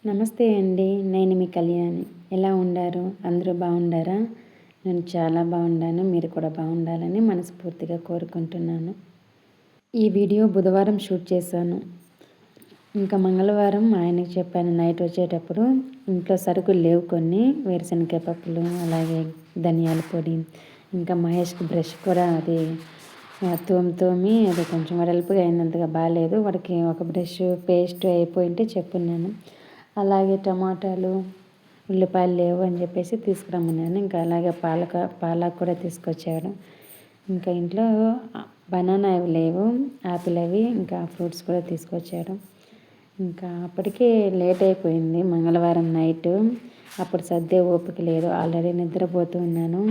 నమస్తే అండి. నేను మీ కళ్యాణి. ఎలా ఉండారు? అందరూ బాగుండారా? నేను చాలా బాగున్నాను. మీరు కూడా బాగుండాలని మనస్ఫూర్తిగా కోరుకుంటున్నాను. ఈ వీడియో బుధవారం షూట్ చేశాను. ఇంకా మంగళవారం మా ఆయనకి చెప్పాను నైట్ వచ్చేటప్పుడు ఇంట్లో సరుకులు లేవు కొన్ని వేరుశనగకాయ పప్పులు, అలాగే ధనియాల పొడి, ఇంకా మహేష్కి బ్రష్ కూడా అది తోమి అది కొంచెం వెడల్పుగా అయినంతగా బాగాలేదు. వాడికి ఒక బ్రష్ పేస్ట్ అయిపోయింటే చెప్పున్నాను. అలాగే టమాటాలు, ఉల్లిపాయలు లేవు అని చెప్పేసి తీసుకురమ్మన్నాను. ఇంకా అలాగే పాలక్ కూడా తీసుకొచ్చాడు. ఇంకా ఇంట్లో బనానా అవి లేవు, ఆపిల్ అవి ఇంకా ఫ్రూట్స్ కూడా తీసుకొచ్చాడు. ఇంకా అప్పటికే లేట్ అయిపోయింది మంగళవారం నైటు. అప్పుడు సర్దే ఓపిక లేదు, ఆల్రెడీ నిద్రపోతూ ఉన్నాను.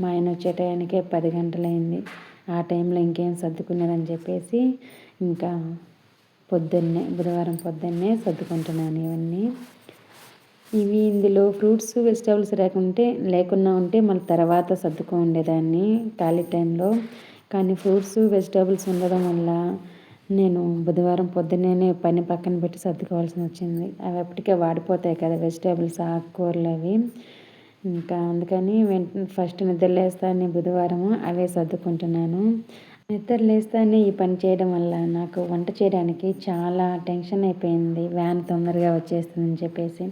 మా ఆయన వచ్చే టయానికే 10 గంటలైంది. ఆ టైంలో ఇంకేం సర్దుకునేదని చెప్పేసి ఇంకా బుధవారం పొద్దున్నే సర్దుకుంటున్నాను ఇవన్నీ. ఇందులో ఫ్రూట్స్ వెజిటేబుల్స్ లేకున్నా ఉంటే మళ్ళీ తర్వాత సర్దుకో ఉండేదాన్ని ఖాళీ టైంలో. కానీ ఫ్రూట్స్ వెజిటేబుల్స్ ఉండడం వల్ల నేను బుధవారం పొద్దున్నే పని పక్కన పెట్టి సర్దుకోవాల్సి వచ్చింది. అవి అప్పటికే వాడిపోతాయి కదా వెజిటేబుల్స్, ఆకుకూరలు అవి. ఇంకా అందుకని ఫస్ట్ నిద్ర లేస్తానే బుధవారము అవే సర్దుకుంటున్నాను. నిద్ర లేస్తానే ఈ పని చేయడం వల్ల నాకు వంట చేయడానికి చాలా టెన్షన్ అయిపోయింది. వ్యాన్ తొందరగా వచ్చేస్తుందని చెప్పేసి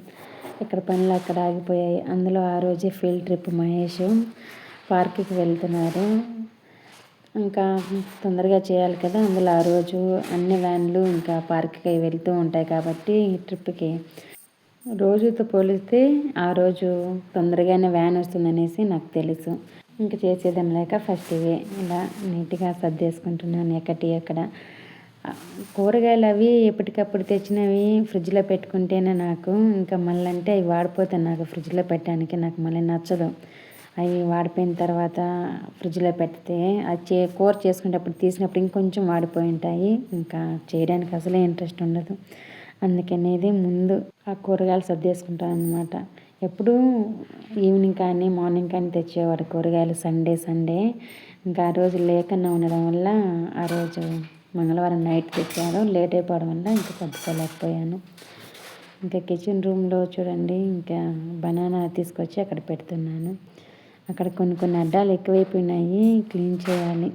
ఇక్కడ పనులు అక్కడ ఆగిపోయాయి. అందులో ఆ రోజే ఫీల్డ్ ట్రిప్ మహేష్ పార్క్కి వెళ్తున్నారు. ఇంకా తొందరగా చేయాలి కదా, అందులో ఆ రోజు అన్ని వ్యాన్లు ఇంకా పార్క్కి వెళ్తూ ఉంటాయి కాబట్టి ట్రిప్కి రోజుతో పోలిస్తే ఆ రోజు తొందరగానే వ్యాన్ వస్తుందనేసి నాకు తెలుసు. ఇంకా చేసేదేం లేక ఫస్ట్ ఇవే ఇలా నీట్గా సర్దేసుకుంటున్నాను. ఎక్కడ కూరగాయలు అవి ఎప్పటికప్పుడు తెచ్చినవి ఫ్రిడ్జ్లో పెట్టుకుంటేనే నాకు ఇంకా మళ్ళీ అంటే అవి వాడిపోతాయి. నాకు ఫ్రిడ్జ్లో పెట్టడానికి నాకు మళ్ళీ నచ్చదు. అవి వాడిపోయిన తర్వాత ఫ్రిడ్జ్లో పెడితే అది కూర చేసుకునేటప్పుడు తీసినప్పుడు ఇంకొంచెం వాడిపోయి ఉంటాయి. ఇంకా చేయడానికి అసలే ఇంట్రెస్ట్ ఉండదు. అందుకనేది ముందు ఆ కూరగాయలు సర్దేసుకుంటాను అనమాట. ఎప్పుడూ ఈవినింగ్ కానీ మార్నింగ్ కానీ తెచ్చేవాడు కూరగాయలు సండే. ఇంకా ఆ రోజు లేకన్నా ఉండడం వల్ల ఆ రోజు మంగళవారం నైట్ తెచ్చాడు. లేట్ అయిపోవడం వల్ల ఇంకా సర్దుకోలేకపోయాను. ఇంకా కిచెన్ రూమ్లో చూడండి, ఇంకా బనానా తీసుకొచ్చి అక్కడ పెడుతున్నాను. అక్కడ కొన్ని అడ్డాలు ఎక్కువైపోయినాయి, క్లీన్ చేయాలి.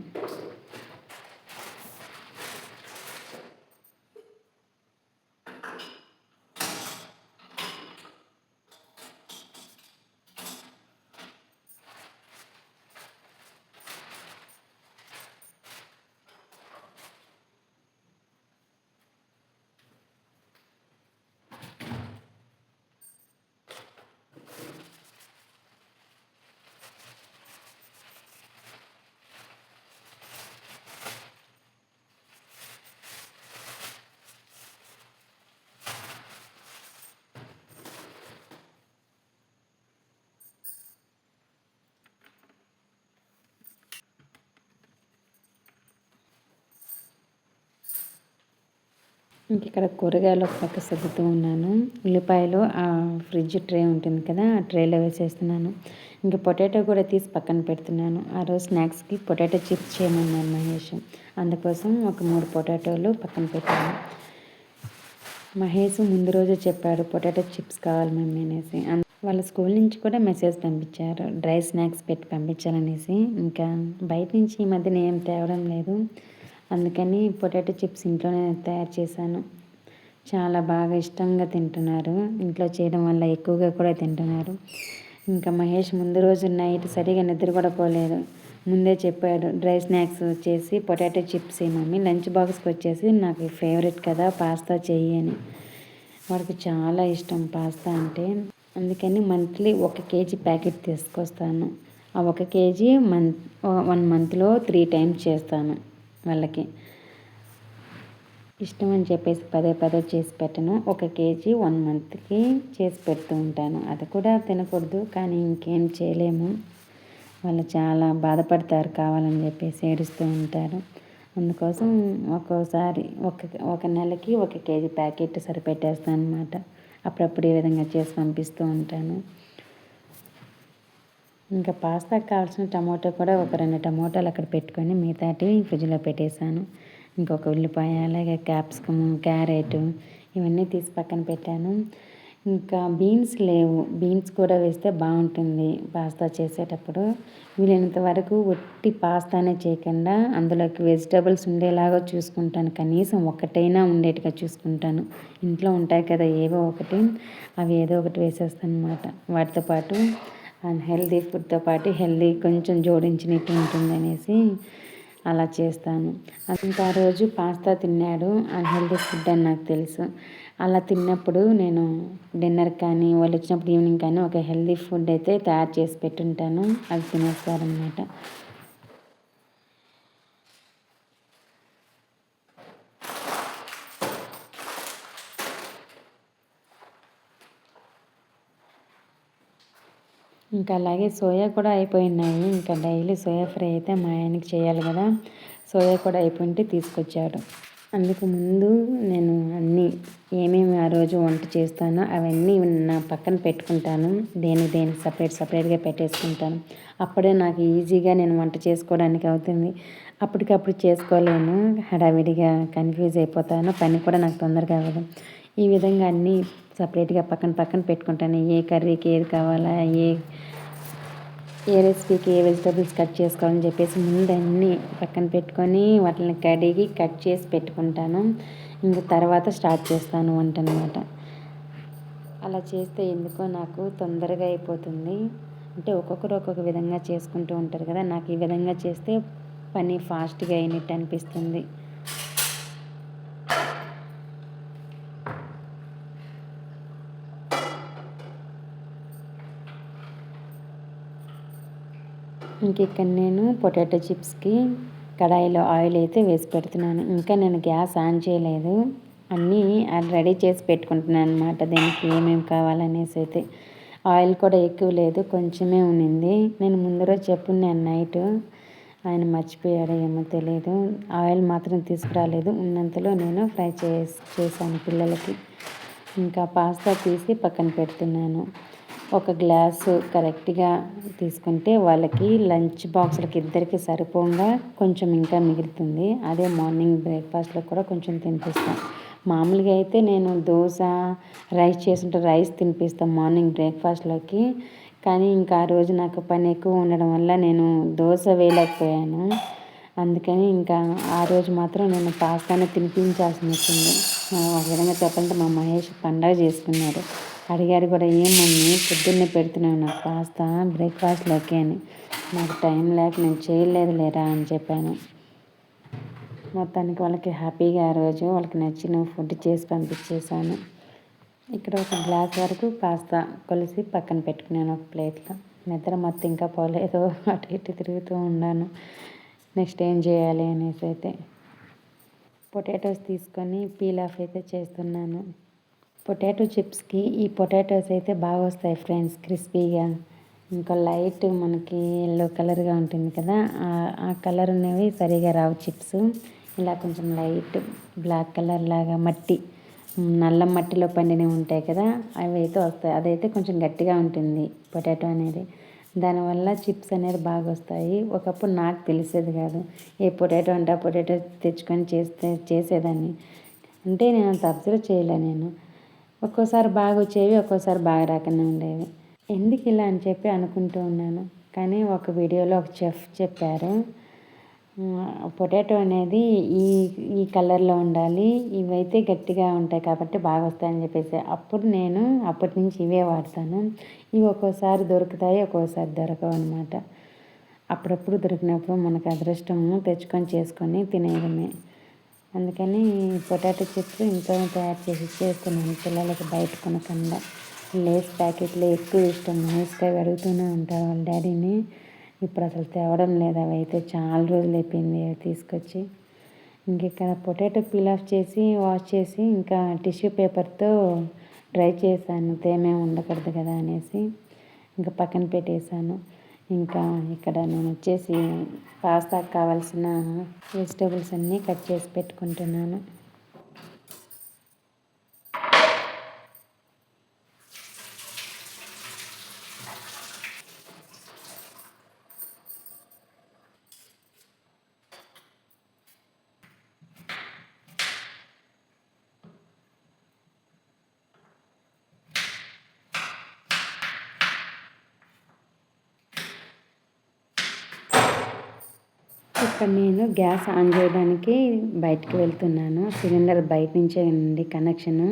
ఇంక ఇక్కడ కూరగాయలు ఒక పక్క సర్దుతూ ఉన్నాను. ఉల్లిపాయలు ఆ ఫ్రిడ్జ్ ట్రే ఉంటుంది కదా, ఆ ట్రేలో వేసేస్తున్నాను. ఇంకా పొటాటో కూడా తీసి పక్కన పెడుతున్నాను. ఆ రోజు స్నాక్స్కి పొటాటో చిప్స్ చేయమన్నాను మహేష్. అందుకోసం ఒక 3 పొటాటోలు పక్కన పెట్టాను. మహేష్ ముందు రోజే చెప్పాడు పొటాటో చిప్స్ కావాలి మమ్మీ అనేసి. వాళ్ళ స్కూల్ నుంచి కూడా మెసేజ్ పంపించారు డ్రై స్నాక్స్ పెట్టి పంపించాలనేసి. ఇంకా బయట నుంచి ఈ మధ్యన ఏం తేవడం లేదు, అందుకని పొటాటో చిప్స్ ఇంట్లోనే తయారు చేశాను. చాలా బాగా ఇష్టంగా తింటున్నారు. ఇంట్లో చేయడం వల్ల ఎక్కువగా కూడా తింటున్నారు. ఇంకా మహేష్ ముందు రోజు నైట్ సరిగా నిద్ర కూడా పోలేదు. ముందే చెప్పాడు డ్రై స్నాక్స్ వచ్చేసి పొటాటో చిప్స్ మమ్మీ, లంచ్ బాక్స్కి వచ్చేసి నాకు ఫేవరెట్ కదా పాస్తా చెయ్యి అని. వాడికి చాలా ఇష్టం పాస్తా అంటే. అందుకని మంత్లీ 1 kg ప్యాకెట్ తీసుకొస్తాను. ఆ 1 kg 1 monthలో 3 times చేస్తాను. వాళ్ళకి ఇష్టం అని చెప్పేసి పదే చేసి పెట్టను. 1 kg 1 monthకి చేసి పెడుతూ ఉంటాను. అది కూడా తినకూడదు, కానీ ఇంకేం చేయలేము. వాళ్ళు చాలా బాధపడతారు, కావాలని చెప్పేసి ఏడుస్తూ ఉంటారు. అందుకోసం ఒక్కోసారి ఒక నెలకి 1 kg ప్యాకెట్ సరిపెట్టేస్తాను అనమాట. అప్పుడప్పుడు ఈ విధంగా చేసి పంపిస్తూ ఉంటాను. ఇంకా పాస్తాకి కావాల్సిన టమాటో కూడా ఒక 2 టమాటాలు అక్కడ పెట్టుకొని మిగతాటి ఫ్రిడ్జ్లో పెట్టేశాను. ఇంకొక ఉల్లిపాయ, అలాగే క్యాప్సికము, క్యారెట్ ఇవన్నీ తీసి పక్కన పెట్టాను. ఇంకా బీన్స్ లేవు, బీన్స్ కూడా వేస్తే బాగుంటుంది పాస్తా చేసేటప్పుడు. వీలైనంత వరకు ఒట్టి పాస్తానే చేయకుండా అందులోకి వెజిటబుల్స్ ఉండేలాగా చూసుకుంటాను, కనీసం ఒక్కటైనా ఉండేట్టుగా చూసుకుంటాను. ఇంట్లో ఉంటాయి కదా ఏవో ఒకటి, అవి ఏదో ఒకటి వేసేస్తాను అనమాట. వాటితో పాటు అన్‌హెల్తీ ఫుడ్తో పాటు హెల్తీ కొంచెం జోడించినట్టు ఉంటుందనేసి అలా చేస్తాను. ఇంకా ఆ రోజు పాస్తా తిన్నాడు, అన్‌హెల్తీ ఫుడ్ అని నాకు తెలుసు. అలా తిన్నప్పుడు నేను డిన్నర్ కానీ వాళ్ళు వచ్చినప్పుడు ఈవినింగ్ కానీ ఒక హెల్తీ ఫుడ్ అయితే తయారు చేసి పెట్టుంటాను, అది తినేస్తారనమాట. ఇంకా అలాగే సోయా కూడా అయిపోయినాయి. ఇంకా డైలీ సోయా ఫ్రై అయితే మా ఆయనకి చేయాలి కదా, సోయా కూడా అయిపోయింటే తీసుకొచ్చాడు. అందుకు ముందు నేను అన్నీ ఏమేమి ఆ రోజు వంట చేస్తానో అవన్నీ నా పక్కన పెట్టుకుంటాను. దేనికి సపరేట్గా పెట్టేసుకుంటాను. అప్పుడే నాకు ఈజీగా నేను వంట చేసుకోవడానికి అవుతుంది. అప్పటికప్పుడు చేసుకోలేను, హడావిడిగా కన్ఫ్యూజ్ అయిపోతాను, పని కూడా నాకు తొందరగా అవ్వదు. ఈ విధంగా అన్నీ సపరేట్గా పక్కన పెట్టుకుంటాను. ఏ కర్రీకి ఏది కావాలా, ఏ రెసిపీకి ఏ వెజిటబుల్స్ కట్ చేసుకోవాలని చెప్పేసి ముందు అన్నీ పక్కన పెట్టుకొని వాటిని కడిగి కట్ చేసి పెట్టుకుంటాను. ఇంక తర్వాత స్టార్ట్ చేస్తాను వంట అనమాట. అలా చేస్తే ఎందుకో నాకు తొందరగా అయిపోతుంది. అంటే ఒక్కొక్కరు ఒక్కొక్క విధంగా చేసుకుంటూ ఉంటారు కదా, నాకు ఈ విధంగా చేస్తే పని ఫాస్ట్గా అయినట్టు అనిపిస్తుంది. ఇంక ఇక్కడ నేను పొటాటో చిప్స్కి కడాయిలో ఆయిల్ అయితే వేసి పెడుతున్నాను. ఇంకా నేను గ్యాస్ ఆన్ చేయలేదు, అన్నీ రెడీ చేసి పెట్టుకుంటున్నాను అనమాట. దీనికి ఏమేమి కావాలనేసి అయితే ఆయిల్ కూడా ఎక్కువ లేదు, కొంచెమే ఉన్నింది. నేను ముందు రోజు చెప్పున్నాను నైట్, ఆయన మర్చిపోయాడో ఏమో తెలియదు. ఆయిల్ మాత్రం తీసుకురాలేదు, ఉన్నంతలో నేను ఫ్రై చేశాను పిల్లలకి. ఇంకా పాస్తా తీసి పక్కన పెడుతున్నాను. ఒక గ్లాసు కరెక్ట్గా తీసుకుంటే వాళ్ళకి లంచ్ బాక్సులకి ఇద్దరికి సరిపోగా కొంచెం ఇంకా మిగులుతుంది. అదే మార్నింగ్ బ్రేక్ఫాస్ట్లో కూడా కొంచెం తినిపిస్తాను. మామూలుగా అయితే నేను దోశ రైస్ చేసుంటే రైస్ తినిపిస్తాను మార్నింగ్ బ్రేక్ఫాస్ట్లోకి. కానీ ఇంకా ఆ రోజు నాకు పని ఎక్కువ ఉండడం వల్ల నేను దోశ వేయలేకపోయాను. అందుకని ఇంకా ఆ రోజు మాత్రం నేను పాస్తానే తినిపించాల్సి వచ్చింది. ఒక విధంగా చెప్పాలంటే మా మహేష్ పండగ చేసుకున్నాడు. అడిగాడు కూడా, ఏం మమ్మీ పొద్దున్నే పెడుతున్నావు నాకు పాస్తా బ్రేక్ఫాస్ట్లోకి అని. నాకు టైం లేక నేను చేయలేదు లేరా అని చెప్పాను. మొత్తానికి వాళ్ళకి హ్యాపీగా ఆ రోజు వాళ్ళకి నచ్చిన ఫుడ్ చేసి పంపించేశాను. ఇక్కడ ఒక గ్లాస్ వరకు పాస్తా కొలిసి పక్కన పెట్టుకున్నాను ఒక ప్లేట్లో. నిద్ర మొత్తం ఇంకా పోలేదు, అటు ఇటు తిరుగుతూ ఉన్నాను నెక్స్ట్ ఏం చేయాలి అనేసి. అయితే పొటాటోస్ తీసుకొని పీల్ ఆఫ్ అయితే చేస్తున్నాను. పొటాటో చిప్స్కి ఈ పొటాటోస్ అయితే బాగా వస్తాయి ఫ్రెండ్స్, క్రిస్పీగా. ఇంకా లైట్ మనకి ఎల్లో కలర్గా ఉంటుంది కదా, ఆ కలర్ అనేవి సరిగా రావు చిప్స్. ఇలా కొంచెం లైట్ బ్లాక్ కలర్ లాగా నల్ల మట్టిలో పండినవి ఉంటాయి కదా, అవి అయితే వస్తాయి. అదైతే కొంచెం గట్టిగా ఉంటుంది పొటాటో అనేది, దానివల్ల చిప్స్ అనేది బాగా వస్తాయి. ఒకప్పుడు నాకు తెలిసేది కాదు, ఏ పొటాటో అంటే ఆ పొటాటో తెచ్చుకొని చేసేదాన్ని. అంటే నేను అంత అబ్జర్వ్ చేయలే నేను. ఒక్కోసారి బాగా వచ్చేవి, ఒక్కోసారి బాగా రాకుండా ఉండేవి. ఎందుకు ఇలా అని చెప్పి అనుకుంటూ ఉన్నాను. కానీ ఒక వీడియోలో ఒక చెఫ్ చెప్పారు, పొటాటో అనేది ఈ ఈ కలర్లో ఉండాలి, ఇవైతే గట్టిగా ఉంటాయి కాబట్టి బాగా వస్తాయని చెప్పేసి. అప్పటి నుంచి ఇవే వాడతాను. ఇవి ఒక్కోసారి దొరుకుతాయి, ఒక్కోసారి దొరకవు అనమాట. అప్పుడప్పుడు దొరికినప్పుడు మనకు అదృష్టము తెచ్చుకొని చేసుకొని తినేయడమే. అందుకని పొటాటో చిప్స్ ఇంట్లోనే తయారు చేసి చేస్తున్నాను పిల్లలకి, బయట కొనకుండా. లేస్ ప్యాకెట్లు ఎక్కువ ఇష్టం, మహేష్గా అడుగుతూనే ఉంటారు వాళ్ళ డాడీని. ఇప్పుడు అసలు తేవడం లేదు, అవి అయితే చాలా రోజులు అయిపోయింది అవి తీసుకొచ్చి. ఇంక ఇక్కడ పొటాటో పీల్ ఆఫ్ చేసి వాష్ చేసి ఇంకా టిష్యూ పేపర్తో డ్రై చేశాను, తేమే ఉండకూడదు కదా అనేసి. ఇంకా పక్కన పెట్టేశాను. ఇంకా ఇక్కడ నేను వచ్చేసి పాస్తాకు కావాల్సిన వెజిటబుల్స్ అన్నీ కట్ చేసి పెట్టుకుంటున్నాను. ఇక్కడ నేను గ్యాస్ ఆన్ చేయడానికి బయటికి వెళ్తున్నాను. సిలిండర్ బయట నుంచే ఉంది కనెక్షను.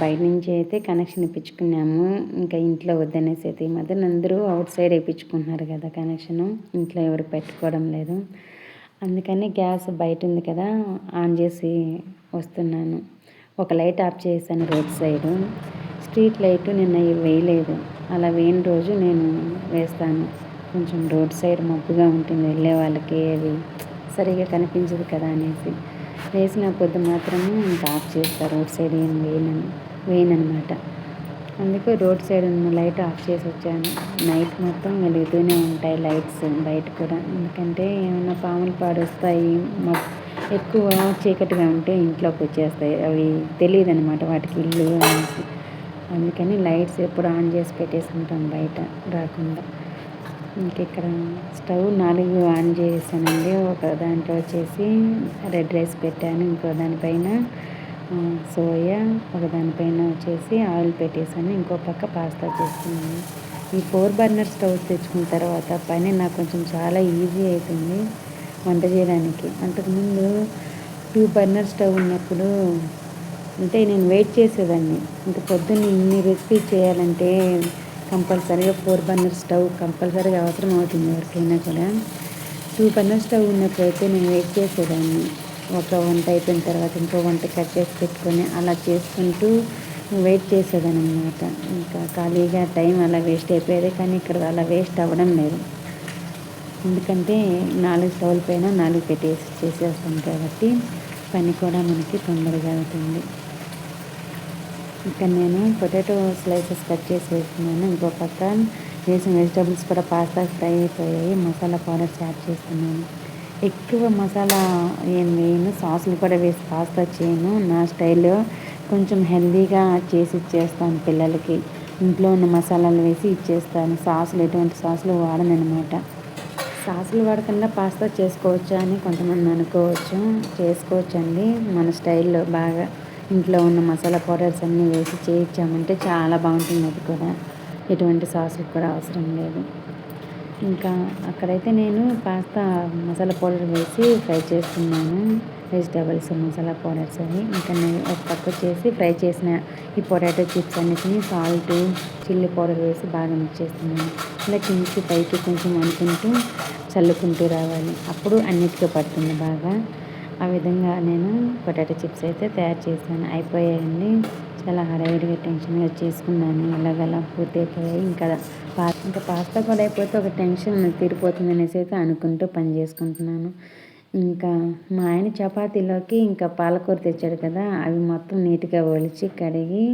బయట నుంచి అయితే కనెక్షన్ ఇప్పించుకున్నాము. ఇంకా ఇంట్లో వద్దనేసి అయితే ఈ మధ్యన అందరూ అవుట్ సైడ్ వేయించుకుంటున్నారు కదా కనెక్షను. ఇంట్లో ఎవరు పెట్టుకోవడం లేదు. అందుకని గ్యాస్ బయట ఉంది కదా ఆన్ చేసి వస్తున్నాను. ఒక లైట్ ఆఫ్ చేశాను రోడ్ సైడు. స్ట్రీట్ లైట్ నిన్న వేయలేదు. అలా వేయని రోజు నేను వేస్తాను. కొంచెం రోడ్ సైడ్ మబ్బుగా ఉంటుంది, వెళ్ళే వాళ్ళకి అది సరిగా కనిపించదు కదా అనేసి వేసిన పొద్దు మాత్రము ఇంకా ఆఫ్ చేస్తారు. రోడ్ సైడ్ ఏం వేయనమాట. అందుకు రోడ్ సైడ్ ఉన్న లైట్ ఆఫ్ చేసి వచ్చాను. నైట్ మొత్తం వెలుగుతూనే ఉంటాయి లైట్స్ బయట కూడా. ఎందుకంటే ఏమైనా పాములు పాడొస్తాయి, ఎక్కువ చీకటిగా ఉంటే ఇంట్లోకి వచ్చేస్తాయి. అవి తెలియదు అనమాట వాటికి ఇల్లు అనేసి. అందుకని లైట్స్ ఎప్పుడు ఆన్ చేసి పెట్టేసుకుంటాం బయట రాకుండా. ఇక్కడ స్టవ్ 4 ఆన్ చేసానండి. ఒక దాంట్లో వచ్చేసి రెడ్ రైస్ పెట్టాను, ఇంకో దానిపైన సోయా, ఒక దానిపైన వచ్చేసి ఆయిల్ పెట్టేసాను, ఇంకో పక్క పాస్తా చేస్తున్నాను. ఈ 4 బర్నర్ స్టవ్ తెచ్చుకున్న తర్వాత పని నాకు కొంచెం చాలా ఈజీ అవుతుంది వంట చేయడానికి. అంతకుముందు 2 బర్నర్ స్టవ్ ఉన్నప్పుడు అంటే నేను వెయిట్ చేసేదాన్ని. ఇంకా పొద్దున్న ఇన్ని రెసిపీస్ చేయాలంటే కంపల్సరీగా 4 బర్నర్ స్టవ్ కంపల్సరీగా అవసరం అవుతుంది ఎవరికైనా కూడా. 2 బర్నర్ స్టవ్ ఉన్నప్పుడైతే నేను వెయిట్ చేసేదాన్ని. ఒక వంట అయిపోయిన తర్వాత ఇంకో వంట కట్ చేసి పెట్టుకొని అలా చేసుకుంటూ వెయిట్ చేసేదాన్ని అనమాట. ఇంకా ఖాళీగా టైం అలా వేస్ట్ అయిపోయేది. కానీ ఇక్కడ అలా వేస్ట్ అవ్వడం లేదు. ఎందుకంటే 4 స్టవ్ల పైన 4 పెట్టేసి చేసేస్తాం కాబట్టి పని కూడా మనకి తొందరగా అవుతుంది. ఇక్కడ నేను పొటాటో స్లైసెస్ కట్ చేసి వేస్తున్నాను. ఇంకో పక్క వేసిన వెజిటబుల్స్ కూడా పాస్తా ఫ్రై అయిపోయాయి. మసాలా పౌడర్స్ యాడ్ చేస్తున్నాను. ఎక్కువ మసాలా ఏం వేయను, సాసులు కూడా వేసి పాస్తా చేయను. నా స్టైల్లో కొంచెం హెల్దీగా చేసి ఇచ్చేస్తాను పిల్లలకి. ఇంట్లో ఉన్న మసాలాలు వేసి ఇచ్చేస్తాను. సాసులు ఎటువంటి సాసులు వాడనమాట. సాసులు వాడకుండా పాస్తా చేసుకోవచ్చా అని కొంతమంది అనుకోవచ్చు. చేసుకోవచ్చండి మన స్టైల్లో బాగా. ఇంట్లో ఉన్న మసాలా పౌడర్స్ అన్నీ వేసి చేయించామంటే చాలా బాగుంటుంది. అది కూడా ఎటువంటి సాసులు కూడా అవసరం లేదు. ఇంకా అక్కడైతే నేను పాస్తా మసాలా పౌడర్ వేసి ఫ్రై చేస్తున్నాను. వెజిటేబుల్స్ మసాలా పౌడర్స్ అవి. ఇంకా నేను ఒక పక్క వచ్చేసి ఫ్రై చేసిన ఈ పొటాటో చిప్స్ అన్నిటిని సాల్ట్, చిల్లీ పౌడర్ వేసి బాగా మిక్స్ చేస్తున్నాను. ఇలా కిందికి పైకి కొంచెం అనుకుంటూ చల్లుకుంటూ రావాలి. అప్పుడు అన్నిటికీ పడుతుంది బాగా. ఆ విధంగా నేను పొటాటో చిప్స్ అయితే తయారు చేశాను. అయిపోయాయండి. చాలా హడావిడిగా టెన్షన్గా చేసుకున్నాను. ఎలాగలా పూర్తి అయిపోయాయి. ఇంకా పాస్తా కూడా అయిపోతే ఒక టెన్షన్ తీరిపోతుంది అనేసి అయితే అనుకుంటూ పని చేసుకుంటున్నాను. ఇంకా మా ఆయన చపాతీలోకి ఇంకా పాలకూర తెచ్చాడు కదా, అవి మొత్తం నీట్గా ఒలిచి కడిగి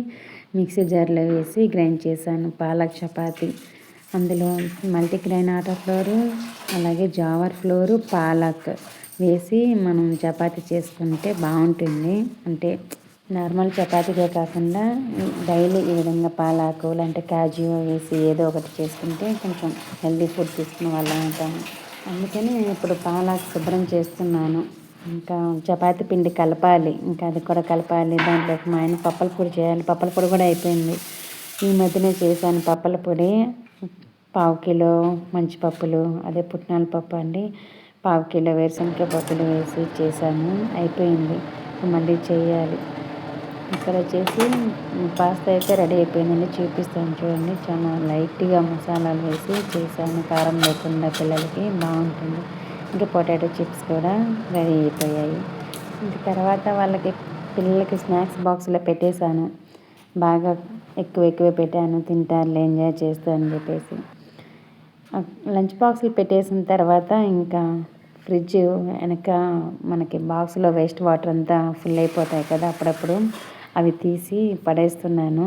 మిక్సీ జార్లో వేసి గ్రైండ్ చేశాను. పాలక్ చపాతీ. అందులో మల్టీగ్రెయిన్ ఆటా ఫ్లోరు, అలాగే జావర్ ఫ్లోరు, పాలక్ వేసి మనం చపాతీ చేసుకుంటే బాగుంటుంది. అంటే నార్మల్ చపాతీగా కాకుండా డైలీ ఈ విధంగా పాలాకు లేదంటే కాజు వేసి ఏదో ఒకటి చేసుకుంటే కొంచెం హెల్దీ ఫుడ్ తీసుకున్న వాళ్ళం ఉంటాము. అందుకని నేను ఇప్పుడు పాలాకు శుభ్రం చేస్తున్నాను. ఇంకా చపాతీ పిండి కలపాలి. ఇంకా అది కూడా కలపాలి. దాంట్లోకి మా ఆయన పప్పల పొడి చేయాలి. పప్పల పొడి కూడా అయిపోయింది. ఈ మధ్యనే చేశాను పప్పల పొడి. 1/2 కిలో మంచి పప్పులు, అదే పుట్నాల పప్పు అండి, 1/2 కిలో వేరుశనగ పప్పులు వేసి చేశాను. అయిపోయింది. మళ్ళీ చేయాలి. ఇక్కడ వచ్చేసి పాస్తా అయితే రెడీ అయిపోయిందండి. చూపిస్తాను చూడండి. చాలా లైట్గా మసాలాలు వేసి చేశాను. కారం లేకుండా పిల్లలకి బాగుంటుంది. ఇంకా పొటాటో చిప్స్ కూడా రెడీ అయిపోయాయి. ఇంకా తర్వాత వాళ్ళకి పిల్లలకి స్నాక్స్ బాక్స్లో పెట్టేశాను. బాగా ఎక్కువ పెట్టాను. తింటారులే, ఎంజాయ్ చేస్తా అని చెప్పేసి. లంచ్ బాక్సులు పెట్టేసిన తర్వాత ఇంకా ఫ్రిడ్జ్ వెనక మనకి బాక్స్లో వేస్ట్ వాటర్ అంతా ఫుల్ అయిపోతాయి కదా అప్పుడప్పుడు, అవి తీసి పడేస్తున్నాను.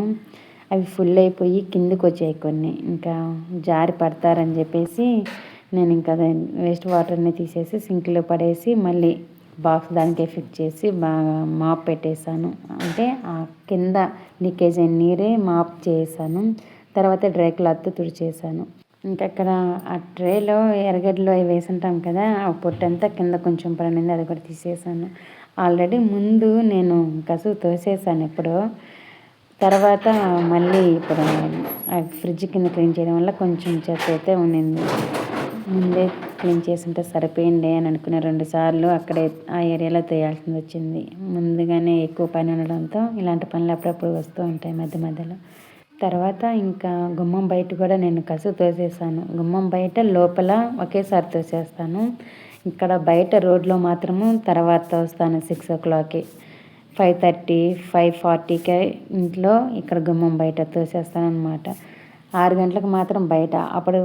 అవి ఫుల్ అయిపోయి కిందకు వచ్చాయి కొన్ని. ఇంకా జారి పడతారని చెప్పేసి నేను ఇంకా వేస్ట్ వాటర్ని తీసేసి సింక్లో పడేసి మళ్ళీ బాక్స్ దానికే ఫిక్స్ చేసి బాగా మాప్ పెట్టేశాను. అంటే ఆ కింద లీకేజ్ అయిన నీరే మాప్ చేశాను. తర్వాత డ్రై క్లాత్ తుడిచేసాను. ఇంకా అక్కడ ఆ ట్రేలో ఎర్రగడ్డలు అవి వేసుంటాం కదా, ఆ పొట్టంతా కింద కొంచెం పడింది, అది కూడా తీసేసాను. ఆల్రెడీ ముందు నేను కసువు తోసేసాను ఎప్పుడో. తర్వాత మళ్ళీ ఇప్పుడు ఫ్రిడ్జ్ కింద క్లీన్ చేయడం వల్ల కొంచెం చెత్త అయితే ఉండింది. ముందే క్లీన్ చేస్తుంటే సరిపోయింది అని అనుకునే 2 సార్లు అక్కడే ఆ ఏరియాలో తోయాల్సింది వచ్చింది. ముందుగానే ఎక్కువ పని ఉండడంతో ఇలాంటి పనులు అప్పుడప్పుడు వస్తూ ఉంటాయి మధ్య మధ్యలో. తర్వాత ఇంకా గుమ్మం బయట కూడా నేను కసువు తోసేసాను. గుమ్మం బయట లోపల ఒకేసారి తోసేస్తాను. ఇక్కడ బయట రోడ్లో మాత్రము తర్వాత తోస్తాను 6 o'clockకి. 5:30, 5:40కే ఇంట్లో ఇక్కడ గుమ్మం బయట తోసేస్తానన్నమాట. 6 గంటలకు మాత్రం బయట. అప్పుడు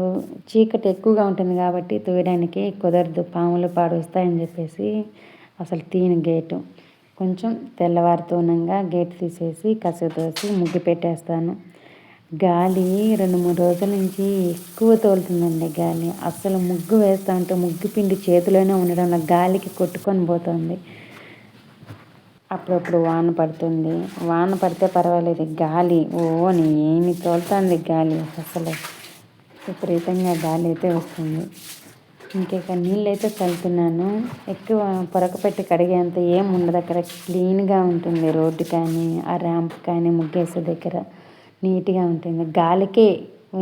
చీకటి ఎక్కువగా ఉంటుంది కాబట్టి తోయడానికి కుదరదు, పాములు పాడు వస్తాయని చెప్పేసి అసలు తీయను గేటు. కొంచెం తెల్లవారుతూనంగా గేట్ తీసేసి కసువు తోసి ముగ్గు పెట్టేస్తాను. గాలి 2-3 రోజుల నుంచి ఎక్కువ తోలుతుందండి గాలి. అసలు ముగ్గు వేస్తూ ఉంటే ముగ్గు పిండి చేతిలోనే ఉండడం వల్ల గాలికి కొట్టుకొని పోతుంది. అప్పుడప్పుడు వాన పడుతుంది. వాన పడితే పర్వాలేదు, గాలి ఏమి తోలుతుంది గాలి. అసలు విపరీతంగా గాలి అయితే వస్తుంది. ఇంక నీళ్ళు అయితే చల్లుతున్నాను. ఎక్కువ పొరక పెట్టి కడిగేంత ఏం ఉండదు అక్కడ. క్లీన్గా ఉంటుంది రోడ్డు కానీ ఆ ర్యాంప్ కానీ ముగ్గేసే దగ్గర నీట్గా ఉంటుంది. గాలికే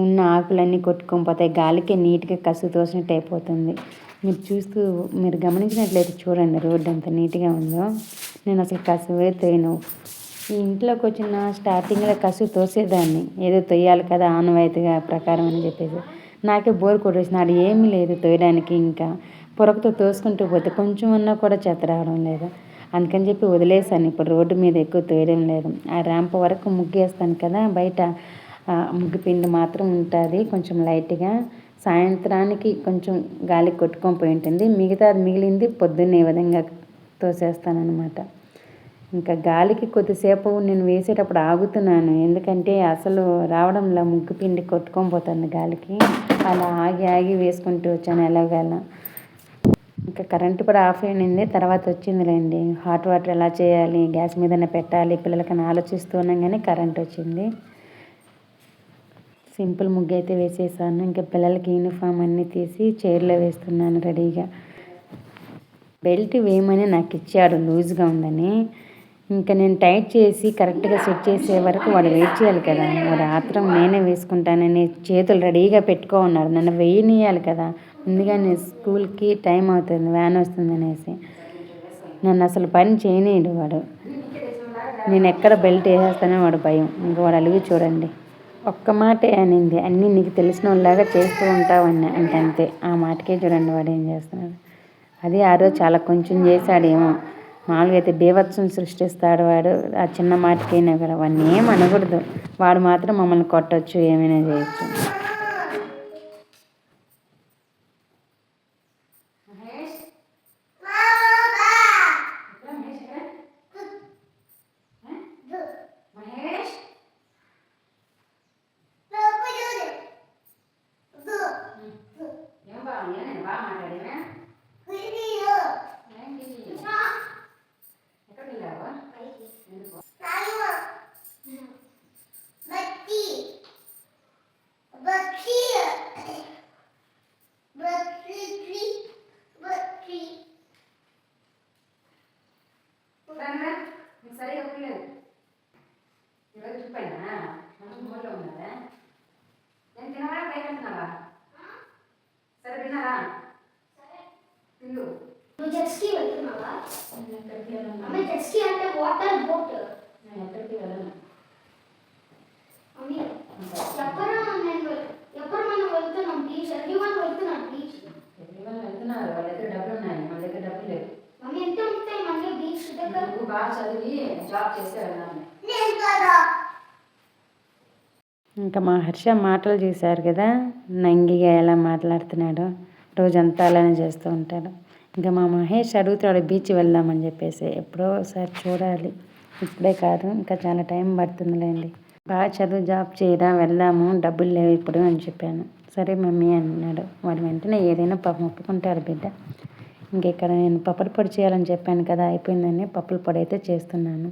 ఉన్న ఆకులన్నీ కొట్టుకొని పోతాయి. గాలికే నీట్గా కసువు తోసినట్టు అయిపోతుంది. మీరు గమనించినట్లయితే చూడండి రోడ్డు ఎంత నీట్గా ఉందో. నేను అసలు కసువే తోయను. ఈ ఇంట్లోకి వచ్చిన స్టార్టింగ్లో కసువు తోసేదాన్ని, ఏదో తొయ్యాలి కదా ఆనవాయితీగా ప్రకారం అని చెప్పేసి. నాకే బోర్ కొట్టేసింది. ఆడ ఏమీ లేదు తోయడానికి. ఇంకా పొరకతో తోసుకుంటూ పోతే కొంచెం అన్నా కూడా చెత్త రావడం లేదు. అందుకని చెప్పి వదిలేసాను. ఇప్పుడు రోడ్డు మీద ఎక్కువ తోయడం లేదు. ఆ ర్యాంప్ వరకు ముగ్గేస్తాను కదా బయట, ముగ్గు పిండి మాత్రం ఉంటుంది కొంచెం లైట్గా. సాయంత్రానికి కొంచెం గాలికి కొట్టుకొని పోయి ఉంటుంది. మిగతాది మిగిలింది పొద్దున్నే ఈ విధంగా తోసేస్తానన్నమాట. ఇంకా గాలికి కొద్దిసేపు నేను వేసేటప్పుడు ఆగుతున్నాను. ఎందుకంటే అసలు రావడంలో ముగ్గు పిండి కొట్టుకొని పోతుంది గాలికి. అలా ఆగి ఆగి వేసుకుంటూ వచ్చాను ఎలాగలా. ఇంకా కరెంటు కూడా ఆఫ్ అయింది. తర్వాత వచ్చిందిలేండి. హాట్ వాటర్ ఎలా చేయాలి, గ్యాస్ మీదనే పెట్టాలి పిల్లలకని ఆలోచిస్తూ ఉన్నాగానే కరెంట్ వచ్చింది. సింపుల్ ముగ్గు అయితే వేసేసాను. ఇంకా పిల్లలకి యూనిఫామ్ అన్నీ తీసి చైర్లో వేస్తున్నాను రెడీగా. బెల్ట్ వేయమని నాకు ఇచ్చాడు లూజ్గా ఉందని. ఇంకా నేను టైట్ చేసి కరెక్ట్గా సెట్ చేసే వరకు వాడు వెయిట్ చేయాలి కదా. వాడు ఆత్రం నేనే వేసుకుంటానని చేతులు రెడీగా పెట్టుకో ఉన్నారు. నన్ను వేయనియాలి కదా. ముందుగా నేను స్కూల్కి టైం అవుతుంది, వ్యాన్ వస్తుంది అనేసి నన్ను అసలు పని చేయనీయడు వాడు. నేను ఎక్కడ బెల్ట్ వేసేస్తానో వాడు భయం. ఇంకా వాడు అలిగి చూడండి. ఒక్క మాటే అనింది, అన్నీ నీకు తెలిసిన వాళ్ళలాగా చేస్తూ ఉంటావన్నా. ఇంకంతే, ఆ మాటకే చూడండి వాడు ఏం చేస్తున్నాడు. అది ఆ రోజు చాలా కొంచెం చేశాడేమో. మామూలుగా అయితే బీభత్సం సృష్టిస్తాడు వాడు. ఆ చిన్న మాటకైనా కూడా వాడిని ఏం అనకూడదు. వాడు మాత్రం మమ్మల్ని కొట్టచ్చు, ఏమైనా చేయొచ్చు. ఇంకా మా హర్ష మాటలు చూశారు కదా, నంగిగా ఎలా మాట్లాడుతున్నాడో. రోజంతా అలానే చేస్తూ ఉంటాడు. ఇంకా మా మహేష్ అడుగుతాడు బీచ్ వెళ్దామని చెప్పేసి. ఎప్పుడో ఒకసారి చూడాలి, ఇప్పుడే కాదు, ఇంకా చాలా టైం పడుతుందిలేండి. బాగా చదువు, జాబ్ చేయరా, వెళ్దాము, డబ్బులు లేవు ఇప్పుడు అని చెప్పాను. సరే మమ్మీ అన్నాడు. వాడు వెంటనే ఏదైనా పాపం ఒప్పుకుంటాడు బిడ్డ. ఇంకెక్కడ నేను పప్పడి పొడి చేయాలని చెప్పాను కదా, అయిపోయిందని పప్పుల పొడి అయితే చేస్తున్నాను.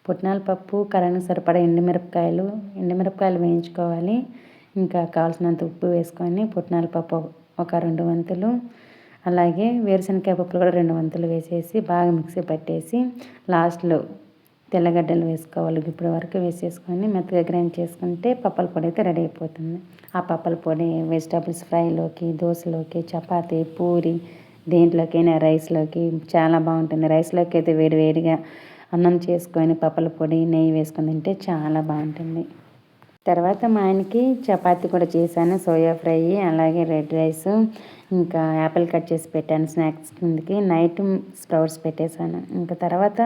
పుట్నాల పప్పు, కరానికి సరిపడా ఎండుమిరపకాయలు వేయించుకోవాలి. ఇంకా కావాల్సినంత ఉప్పు వేసుకొని పుట్నాల పప్పు ఒక 2 వంతులు, అలాగే వేరుశనగకాయ పప్పులు కూడా 2 వంతులు వేసేసి బాగా మిక్సీ పట్టేసి లాస్ట్లో తెల్లగడ్డలు వేసుకోవాలి. ఇప్పటి వరకు వేసేసుకొని మెత్తగా గ్రైండ్ చేసుకుంటే పప్పల పొడి అయితే రెడీ అయిపోతుంది. ఆ పప్పల పొడి వెజిటబుల్స్ ఫ్రైలోకి, దోశలోకి, చపాతీ, పూరి దేంట్లోకైనా రైస్లోకి చాలా బాగుంటుంది. రైస్లోకి అయితే వేడివేడిగా అన్నం చేసుకొని పప్పల పొడి నెయ్యి వేసుకొని తింటే చాలా బాగుంటుంది. తర్వాత మా ఆయనకి చపాతీ కూడా చేశాను. సోయా ఫ్రై అలాగే రెడ్ రైస్ ఇంకా యాపిల్ కట్ చేసి పెట్టాను స్నాక్స్ కిందకి. నైట్ స్ప్రౌట్స్ పెట్టేశాను. ఇంకా తర్వాత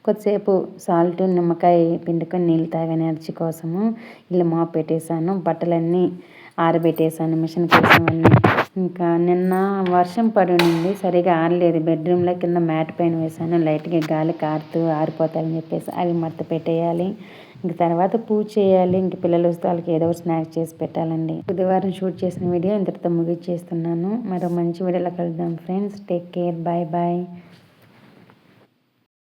కొద్దిసేపు సాల్ట్ నిమ్మకాయ పిండుకొని నీళ్ళు తాగాను ఎనర్జీ కోసము. ఇల్లు మాప్ పెట్టేశాను. బట్టలన్నీ ఆరబెట్టేశాను మిషన్కి వేసామన్నీ. ఇంకా నిన్న వర్షం పడి ఉండింది, సరిగా ఆరలేదు. బెడ్రూమ్లో కింద మ్యాట్ పైన వేసాను. లైట్గా గాలి కారుతూ ఆరిపోతాయని చెప్పేసి అవి మడత పెట్టేయాలి. ఇంక తర్వాత పూజ చేయాలి. ఇంక పిల్లలు వస్తే వాళ్ళకి ఏదో ఒకటి స్నాక్స్ చేసి పెట్టాలండి. బుధవారం షూట్ చేసిన వీడియో ఇంతటితో ముగిచ్చేస్తున్నాను. మరో మంచి వీడియోలో కలుద్దాం friends. Take care. Bye bye.